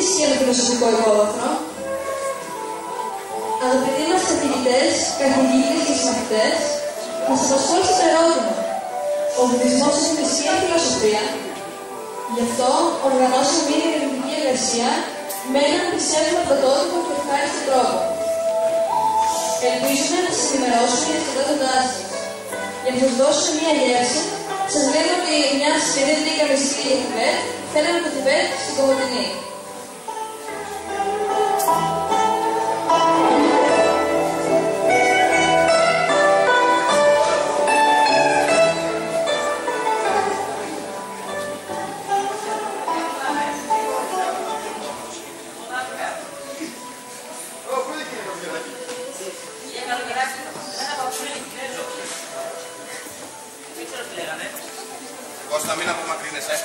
ισχύει το φιλοσοφικό υπόβαθρο. Αγαπητοί μας καθηγητές, καθηγήτες και συμμαθητές, μας απασχόλησε το ερώτημα. Ο βουδισμός είναι θρησκεία ή φιλοσοφία? Γι' αυτό οργανώσαμε μια ερευνητική εργασία με έναν πιστεύουμε πρωτότυπο και ευχάριστο τρόπο. Ελπίζουμε να σας ενημερώσουμε για τις κατάστατάς σας. Για να σας δώσουμε μια γεύση, σας λέμε ότι μιας και δεν βρήκαμε εισιτήρια για Θιβέτ, θέλαμε το Θιβέτ στην Κομοτηνή. Κώστα, μην απομακρύνεσαι.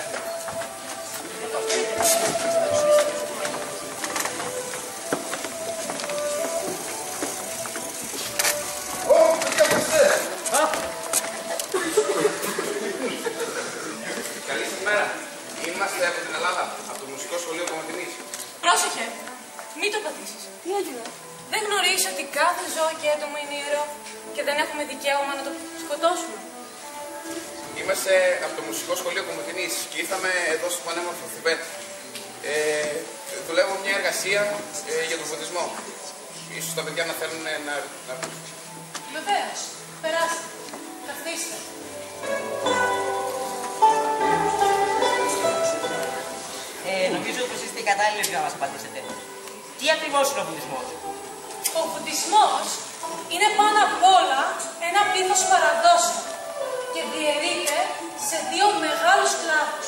Καλή σας μέρα. Είμαστε από την Ελλάδα, από το Μουσικό Σχολείο Κομοτηνής. Πρόσεχε, μην το πατήσεις. Τι έγινε? Δεν γνωρίζεις ότι κάθε ζώο και άτομο είναι ιερό και δεν έχουμε δικαίωμα να το σκοτώσουμε? Είμαστε από το Μουσικό Σχολείο Κομοτηνής και ήρθαμε εδώ στο πανέμορφο Θιβέτ. Δουλεύω μια εργασία για τον βουδισμό. Ίσως τα παιδιά να θέλουν να... Βεβαίως. Περάστε. Καθίστε. Νομίζω πως είστε κατάλληλοι για να μας απαντήσετε. Τι ακριβώς είναι ο βουδισμός? Ο βουδισμός είναι πάνω απ' όλα ένα πλήθος παραδόσεων και διαιρείται σε δύο μεγάλους κλάδους.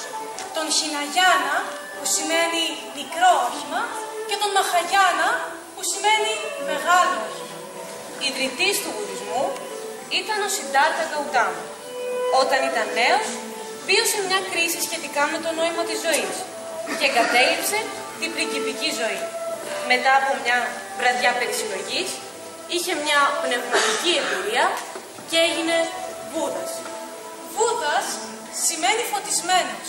Τον Χιναγιάνα, που σημαίνει μικρό όχημα, και τον Μαχαγιάνα, που σημαίνει μεγάλο όχημα. Ιδρυτής του βουδισμού ήταν ο Σιντάρτα Γκαουτάμα. Όταν ήταν νέος, βίωσε μια κρίση σχετικά με το νόημα της ζωής και εγκατέλειψε την πριγκιπική ζωή. Μετά από μια βραδιά περισυλλογής, είχε μια πνευματική εμπειρία και έγινε Βούδας. Βούδας σημαίνει φωτισμένος.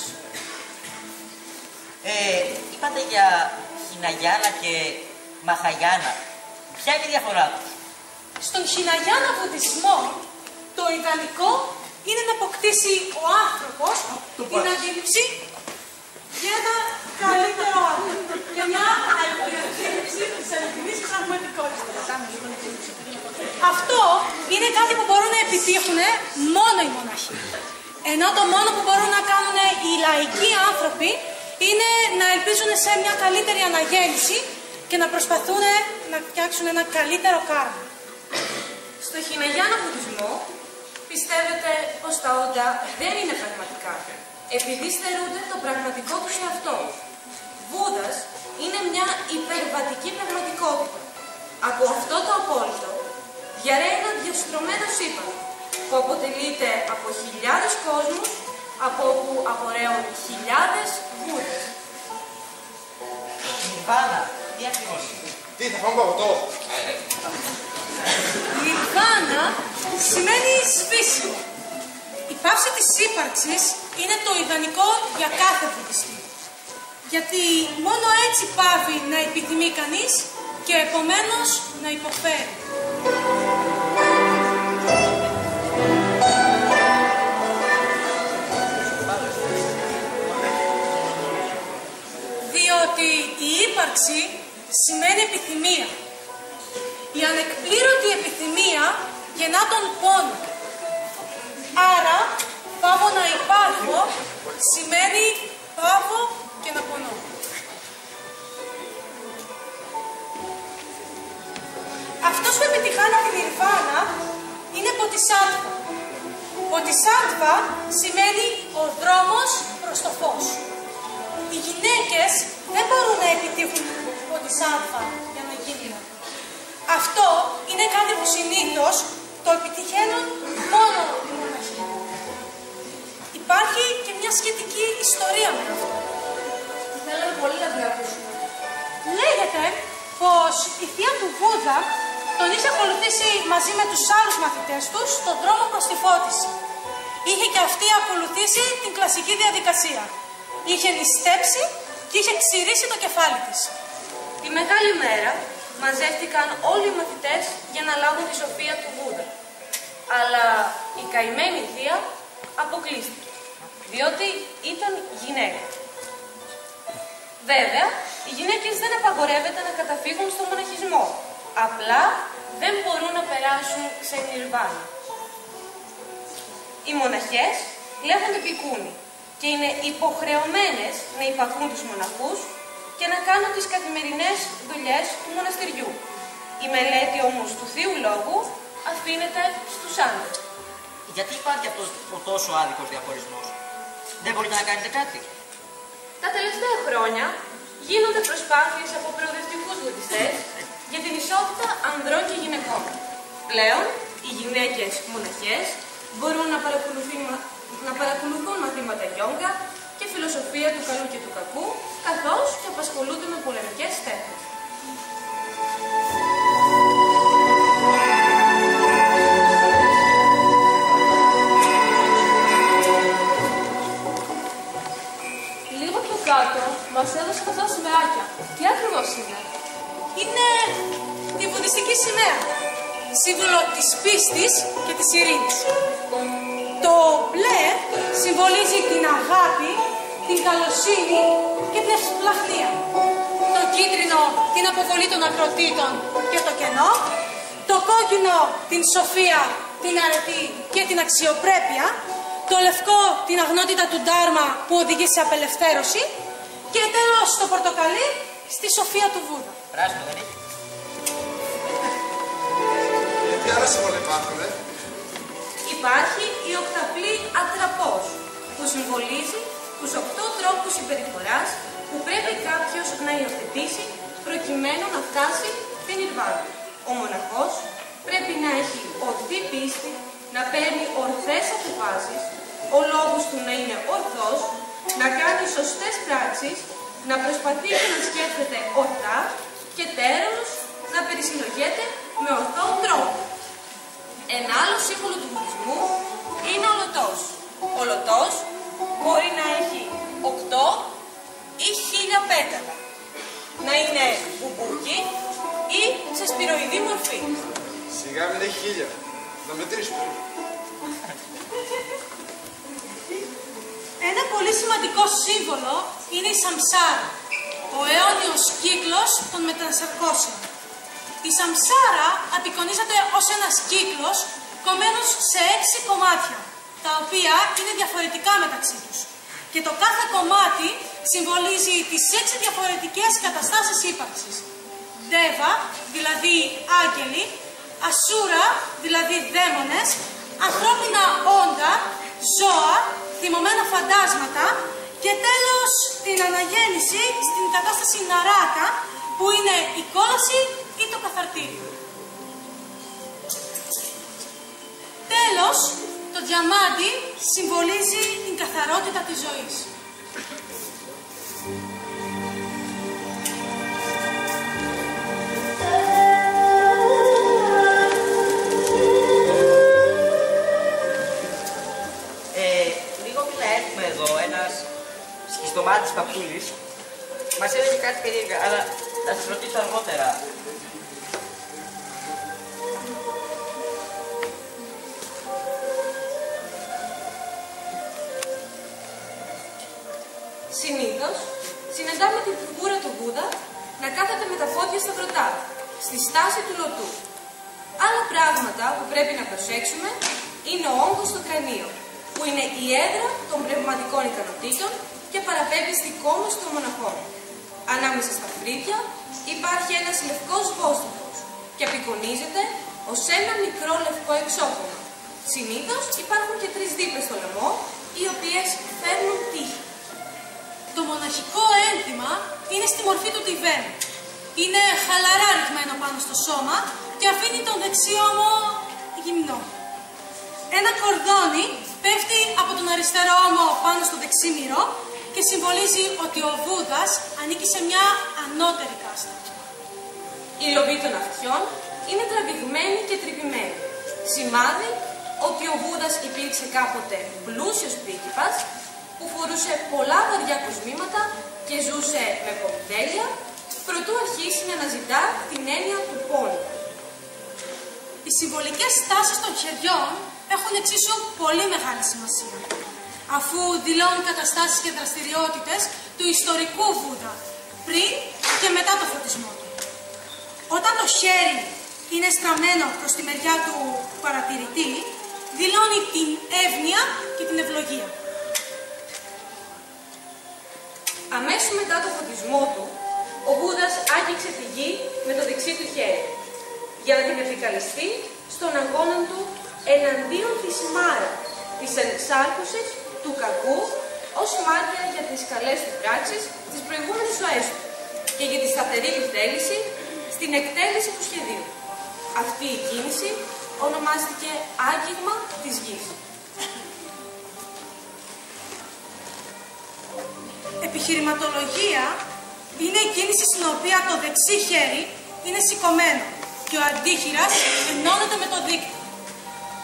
Είπατε για Χιναγιάνα και Μαχαγιάνα. Ποια είναι η διαφορά τους? Στον Χιναγιάνα βουδισμό, το ιδανικό είναι να αποκτήσει ο άνθρωπος την αντίληψη για ένα καλύτερο άνθρωπο και μια αντίληψη της αληθινής πραγματικότητας. Αυτό είναι κάτι που μπορούν να επιτύχουν μόνο οι μοναχοί. Ενώ το μόνο που μπορούν να κάνουν οι λαϊκοί άνθρωποι είναι να ελπίζουν σε μια καλύτερη αναγέννηση και να προσπαθούν να φτιάξουν ένα καλύτερο κάρμα. Στο Χιναγιάνα βουδισμό πιστεύετε πως τα όντα δεν είναι πραγματικά, επειδή στερούνται το πραγματικό τους εαυτό. Βούδας είναι μια υπερβατική πραγματικότητα. Από αυτό το απόλυτο διαρρέει ένα διαστρωμένο σύμπαν που αποτελείται από χιλιάδες κόσμους, από όπου απορρέουν χιλιάδες Βούδες. Νιρβάνα, τι ακριβώς? Τι, θα φάμε παγωτό? Νιρβάνα σημαίνει σβήσιμο. Η πάυση της ύπαρξης είναι το ιδανικό για κάθε βουδιστή. Γιατί μόνο έτσι πάβει να επιθυμεί κανείς και επομένως να υποφέρει. Διότι η ύπαρξη σημαίνει επιθυμία. Η ανεκπλήρωτη επιθυμία γεννά τον πόνο. Άρα, πάω να υπάρχω σημαίνει πάω και να πονώ. Αυτός που επιτυχάνει την Νιρβάνα είναι Bodhisattva. Bodhisattva σημαίνει ο δρόμος προς το φως. Οι γυναίκες δεν μπορούν να επιτύχουν Bodhisattva για να γίνουν. Αυτό είναι κάτι που συνήθως το επιτυχαίνουν μόνο οι μοναχοί. Υπάρχει και μια σχετική ιστορία με αυτό. Θέλαμε πολύ να την ακούσουμε. Λέγεται πως η θεία του Βούδα τον είχε ακολουθήσει μαζί με τους άλλους μαθητές τους στον δρόμο προς τη φώτιση. Είχε και αυτή ακολουθήσει την κλασική διαδικασία. Είχε νηστέψει και είχε ξηρίσει το κεφάλι της. Τη μεγάλη μέρα μαζεύτηκαν όλοι οι μαθητές για να λάβουν τη σοφία του Βούδα. Αλλά η καημένη θεία αποκλείστηκε, διότι ήταν γυναίκα. Βέβαια, οι γυναίκες δεν απαγορεύεται να καταφύγουν στον μοναχισμό. Απλά δεν μπορούν να περάσουν σε νιρβάνα. Οι μοναχές λέγονται πικούνι και είναι υποχρεωμένες να υπακούν τους μοναχούς και να κάνουν τις καθημερινές δουλειές του μοναστηριού. Η μελέτη όμως του Θείου Λόγου αφήνεται στους άντρες. Γιατί υπάρχει αυτός ο τόσο άδικος διαχωρισμός? Δεν μπορείτε να κάνετε κάτι? Τα τελευταία χρόνια γίνονται προσπάθειες από προοδευτικούς βουδιστές για την ισότητα ανδρών και γυναικών. Πλέον, οι γυναίκες μοναχές μπορούν να παρακολουθούν μαθήματα γιόγκα και φιλοσοφία του καλού και του κακού, καθώς και απασχολούνται με πολεμικές τέχνες. Λίγο πιο κάτω μας έδωσε αυτό σημαίακια. Τι ακριβώς είναι? Είναι τη βουδιστική σημαία, σύμβολο της πίστης και της ειρήνης. Το μπλε συμβολίζει την αγάπη, την καλοσύνη και την ευσπλαχνία. Το κίτρινο την αποβολή των ακροτήτων και το κενό. Το κόκκινο την σοφία, την αρετή και την αξιοπρέπεια. Το λευκό την αγνότητα του Ντάρμα που οδηγεί σε απελευθέρωση. Και τέλος το πορτοκαλί στη σοφία του Βούδα. Πράσινο δεν έχει? Τι άλλα σύμβολα υπάρχουν, Υπάρχει η οκταπλή ατραπός, που συμβολίζει τους 8 τρόπους συμπεριφοράς που πρέπει κάποιος να υιοθετήσει προκειμένου να φτάσει στην Ιρβάνα. Ο μοναχός πρέπει να έχει ορθή πίστη, να παίρνει ορθές αποφάσεις, ο λόγος του να είναι ορθός, να κάνει σωστές πράξεις, να προσπαθήσει να σκέφτεται ορθά και τέλος να περισυλλογέται με ορθό τρόπο. Ένα άλλο σύμβολο του βουδισμού είναι ο λωτός. Ο λωτός μπορεί να έχει 8 ή 1000 πέταλα, να είναι μπουμπούκι ή σε σπυροειδή μορφή. Σιγά μην έχει 1000. Να μετρήσουμε. Ένα πολύ σημαντικό σύμβολο είναι η σαμσάρα, ο αιώνιος κύκλος των μετασαρκώσεων. Η σαμσάρα απεικονίζεται ως ένας κύκλος κομμένος σε 6 κομμάτια, τα οποία είναι διαφορετικά μεταξύ τους. Και το κάθε κομμάτι συμβολίζει τις 6 διαφορετικές καταστάσεις ύπαρξης. Δέβα, δηλαδή άγγελοι, ασούρα, δηλαδή δαίμονες, ανθρώπινα όντα, ζώα, θυμωμένα φαντάσματα και τέλος την αναγέννηση στην κατάσταση ναράκα, που είναι η κόλαση ή το καθαρτήριο. Τέλος, το διαμάντι συμβολίζει την καθαρότητα της ζωής. Λίγο πριν να έρθουμε εδώ, ένας σχιστομάτης παππούλης μας έλεγε κάτι περίεργα, αλλά θα σας ρωτήσω αργότερα. Συνήθως, συναντάμε την φιγούρα του Βούδα να κάθεται με τα πόδια σταυρωτά, στη στάση του λωτού. Άλλα πράγματα που πρέπει να προσέξουμε είναι ο όγκος στο κρανίο, που είναι η έδρα των πνευματικών ικανοτήτων και παραπέμπιστικό μας των μοναχών. Ανάμεσα στα φρύδια υπάρχει ένας λευκός βόστοχος και απεικονίζεται ως ένα μικρό λευκό εξώκομμα. Συνήθως υπάρχουν και 3 δίπλες στο λαιμό, οι οποίες φέρνουν τύχη. Το μοναχικό ένθυμα είναι στη μορφή του τιβένου. Είναι χαλαρά ρηγμένο πάνω στο σώμα και αφήνει τον δεξί ώμο γυμνό. Ένα κορδόνι πέφτει από τον αριστερό ώμο πάνω στο δεξί μυρό και συμβολίζει ότι ο Βούδας ανήκει σε μια ανώτερη κάστα. Η λομπή των αυτιών είναι τραβηγμένη και τρυπημένη. Σημάδι ότι ο Βούδας υπήρξε κάποτε πλούσιος πρίγκιπας που φορούσε πολλά βαριά κοσμήματα και ζούσε με πολυτέλεια, προτού αρχίσει να αναζητά την έννοια του πόνου. Οι συμβολικές στάσεις των χεριών έχουν εξίσου πολύ μεγάλη σημασία, αφού δηλώνουν καταστάσεις και δραστηριότητες του ιστορικού Βούδα, πριν και μετά το φωτισμό του. Όταν το χέρι είναι στραμμένο προς τη μεριά του παρατηρητή, δηλώνει την εύνοια και την ευλογία. Αμέσως μετά το φωτισμό του, ο Βούδας άγγιξε τη γη με το δεξί του χέρι, για να την επικαλεστεί στον αγώνα του εναντίον της Μάρα, της εξάρκωσης του κακού, ως μάρτυρα για τις καλές του πράξεις στις προηγούμενες ζωές του και για τη σταθερή του θέληση στην εκτέλεση του σχεδίου. Αυτή η κίνηση ονομάστηκε άγγιγμα της γης. Επιχειρηματολογία είναι η κίνηση στην οποία το δεξί χέρι είναι σηκωμένο και ο αντίχειρας ενώνεται με το δείκτη.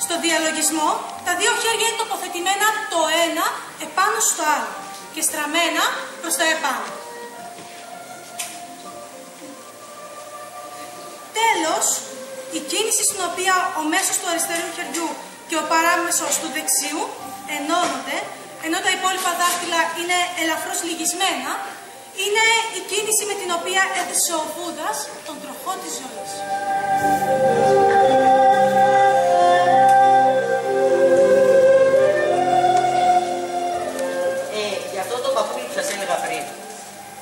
Στο διαλογισμό, τα δύο χέρια είναι τοποθετημένα το ένα επάνω στο άλλο και στραμμένα προς τα επάνω. Τέλος, η κίνηση στην οποία ο μέσος του αριστερού χεριού και ο παράμεσος του δεξιού ενώνονται, ενώ τα υπόλοιπα δάχτυλα είναι ελαφρώς λυγισμένα, είναι η κίνηση με την οποία έθεσε ο Βούδας τον τροχό της ζωής. Για αυτό το παππούλι που σας έλεγα πριν,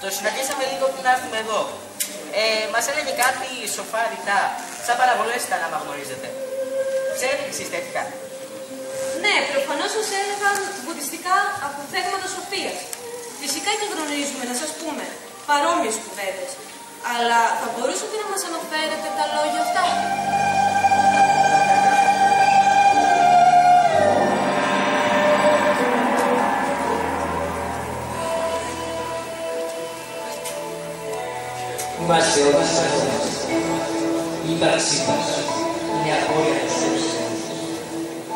το συναντήσαμε λίγο πριν να έρθουμε εδώ. Μας έλεγε κάτι σοφά ρητά, σαν παραβολές ήταν άμα γνωρίζετε. Ξέρετε κι εσείς τέτοια? Ναι, προφανώς σας έλεγαν βουδιστικά αποθέγματα σοφίας. Φυσικά και γνωρίζουμε, να σας πούμε, παρόμοιες κουβέντες. Αλλά θα μπορούσατε να μας αναφέρετε τα λόγια αυτά? Είμαστε όλες τις αγώνες. Η ύπαρξή μας είναι απόρρια του σκέψης.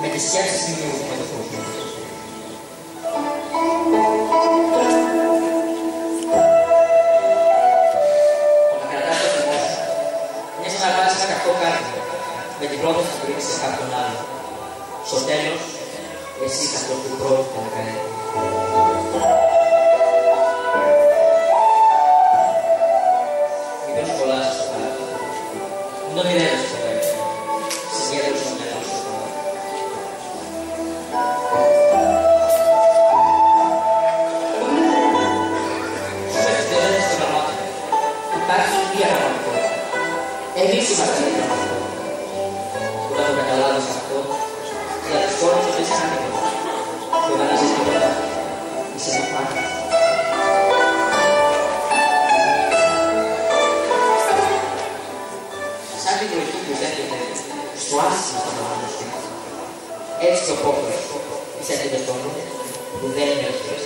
Με τις σκέψεις δημιουργούμε το κόσμο. Όταν κρατάς το θυμό σου, είναι σαν να βάλεις ένα καυτό κάτι με την πρόταση που ρίξεις σε κάποιον άλλο. Στο τέλος, εσύ είσαι αυτό που πρόκειται να κάνει. Μην το μοιράζεσαι στο πέρα. Συγκέντρωσε το μυαλό σου στο πέρα. Σου πέφτει το δέντρο στην πραγματικότητα. Υπάρχει μία πραγματικότητα. Εμείς είμαστε η πραγματικότητα. Όταν το καταλάβεις αυτό, η αντισφόρμα σου δεν είσαι ένα τίποτα. Και όταν είσαι τίποτα, είσαι ένα πάντα. Στο άσχημα στο μαγικό σου. Έτσι και ο πόκρος της αντιμετώπου που δεν είναι ευθύς.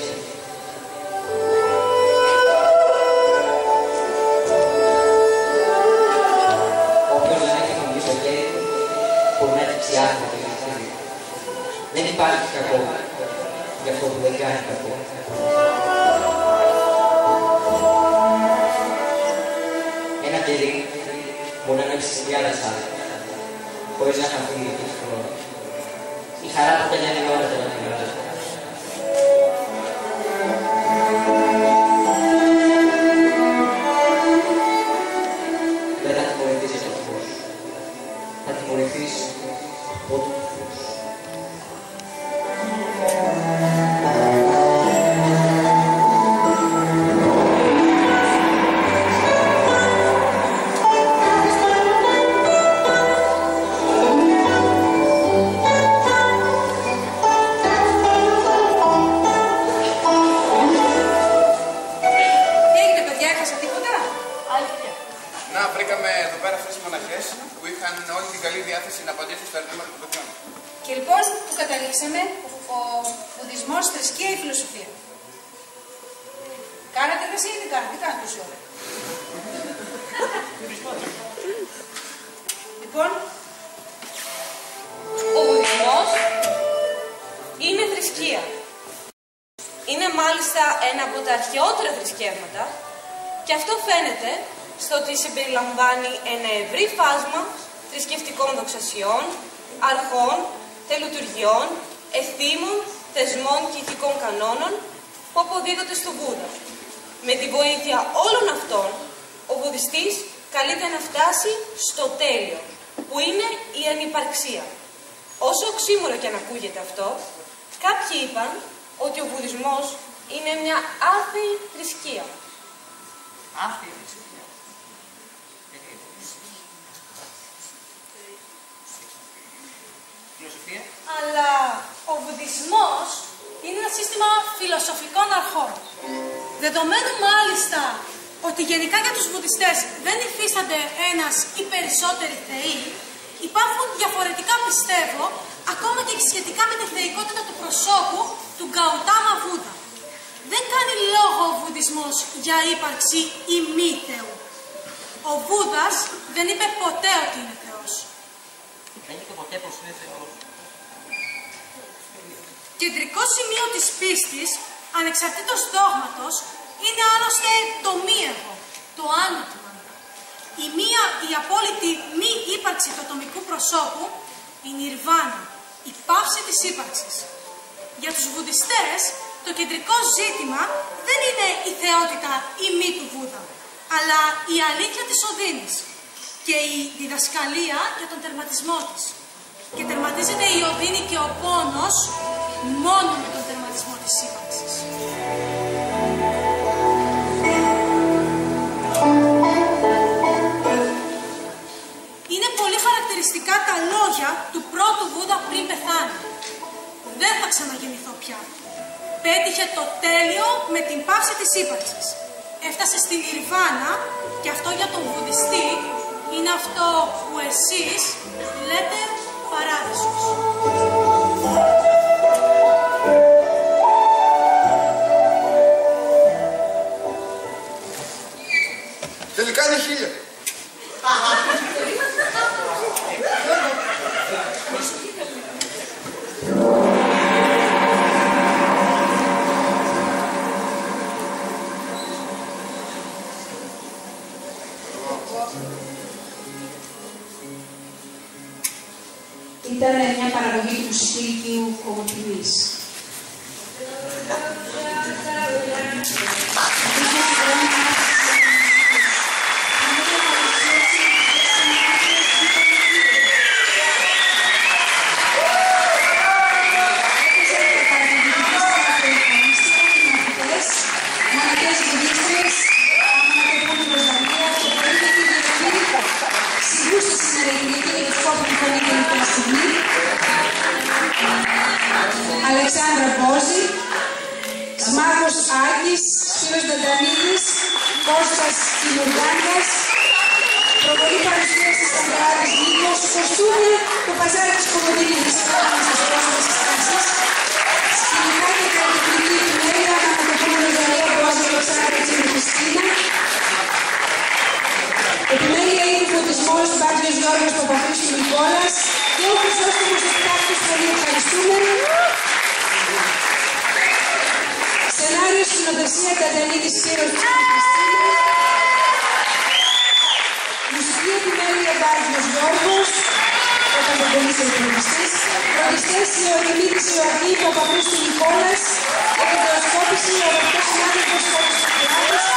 Όποιος δεν έχει τον πίσω χέρι μπορεί να δείξει άθμα το γραφτήρι. Δεν υπάρχει κακό για αυτό που δεν κάνει κακό. Ένα κερί μπορεί να ανοίξει χιλιάδες άλλα. Χωρίς να χαθεί η δική του χρόνο. Η χαρά που τελειώνει η ώρα δεν είναι. Δεν θα τιμωρηθείς από το φως. Θα τιμωρηθείς από το φως. διάθεση να απαντήσουν στα ερωτήματα των παιδιών. Και λοιπόν που καταλήξαμε, ο βουδισμός, θρησκεία ή φιλοσοφία. Κάνατε εργασία ή δεν κάνατε, τόση ώρα. Λοιπόν, ο βουδισμός είναι θρησκεία. μάλιστα ένα από τα αρχαιότερα θρησκεύματα και αυτό φαίνεται στο ότι συμπεριλαμβάνει ένα ευρύ φάσμα θρησκευτικών δοξασιών, αρχών, τελετουργιών, εθήμων, θεσμών και ηθικών κανόνων που αποδίδονται στο Βούδα. Με τη βοήθεια όλων αυτών, ο βουδιστής καλείται να φτάσει στο τέλειο, που είναι η ανυπαρξία. Όσο οξύμορο και αν ακούγεται αυτό, κάποιοι είπαν ότι ο βουδισμός είναι μια άθεη θρησκεία. Άθεη θρησκεία. Φιλοσοφία. Αλλά ο βουδισμός είναι ένα σύστημα φιλοσοφικών αρχών. Δεδομένου μάλιστα ότι γενικά για τους βουδιστές δεν υφίστανται ένας ή περισσότεροι θεοί, υπάρχουν διαφορετικά, πιστεύω, ακόμα και σχετικά με τη θεϊκότητα του προσώπου του Γκαουτάμα Βούδα. Δεν κάνει λόγο ο βουδισμός για ύπαρξη ή μη Θεού. Ο Βούδας δεν είπε ποτέ ότι είναι Θεός. Δεν είπε ποτέ πως είναι Θεός. Κεντρικό σημείο της πίστης, ανεξαρτήτως δόγματος, είναι άλλωστε το μη εγώ, το άνατμα. Η απόλυτη μη ύπαρξη του ατομικού προσώπου, η νιρβάνα, η πάυση της ύπαρξης. Για τους βουδιστές, το κεντρικό ζήτημα δεν είναι η θεότητα ή μη του Βούδα, αλλά η αλήθεια της οδύνης και η διδασκαλία για τον τερματισμό της. Και τερματίζεται η οδύνη και ο πόνος μόνο με τον τερματισμό της ύπαρξης. Είναι πολύ χαρακτηριστικά τα λόγια του πρώτου Βούδα πριν πεθάνει. Δεν θα ξαναγεννηθώ πια. Πέτυχε το τέλειο με την πάυση της ύπαρξης. Έφτασε στην Νιρβάνα και αυτό για τον βουδιστή είναι αυτό που εσείς λέτε παράδεισος. Τελικά είναι 1000. Ήταν μια παραγωγή του Μουσικού Κομμωτινής. Αλεξάνδρα Μπόζη, Σμάκος Άκης, Σπύρος Δεντανίδης, Κώστας Κιλουργάνιας, προβολή παρουσίασης Σταυράδης Νίκος, κοστούμια το Παζάρι της Κομμωτινής. Στις πρόσφατες συστάσεις, σκηνικά και καλλιτεχνική επιμέλεια αναμετωπόμενη Ζαρία Μπόζη, Αλεξάνδρα Τσίνη Χριστίνα. Επιμέλεια είναι φωτισμός Μπάτζιος Γιώργος Παπαθρίστου Νικόλας και ο Χρυσόστομος Εκτάκτος, πολύ ευχαριστούμε. Σενάριο συνοδεσία Καντανίδης Σύρος Τσίνη Χριστίνα. Μουσική επιμέλεια Μπάτζιος Γιώργος, ο Καντανίδης Ελευθεριστής. Φροντιστές Λεωδημήτης Ιωακή Παπαθρίστου Νικόλας. Και την προσκόπηση ο αγαπητός συνάδελφος Κώστας Κουλάκης.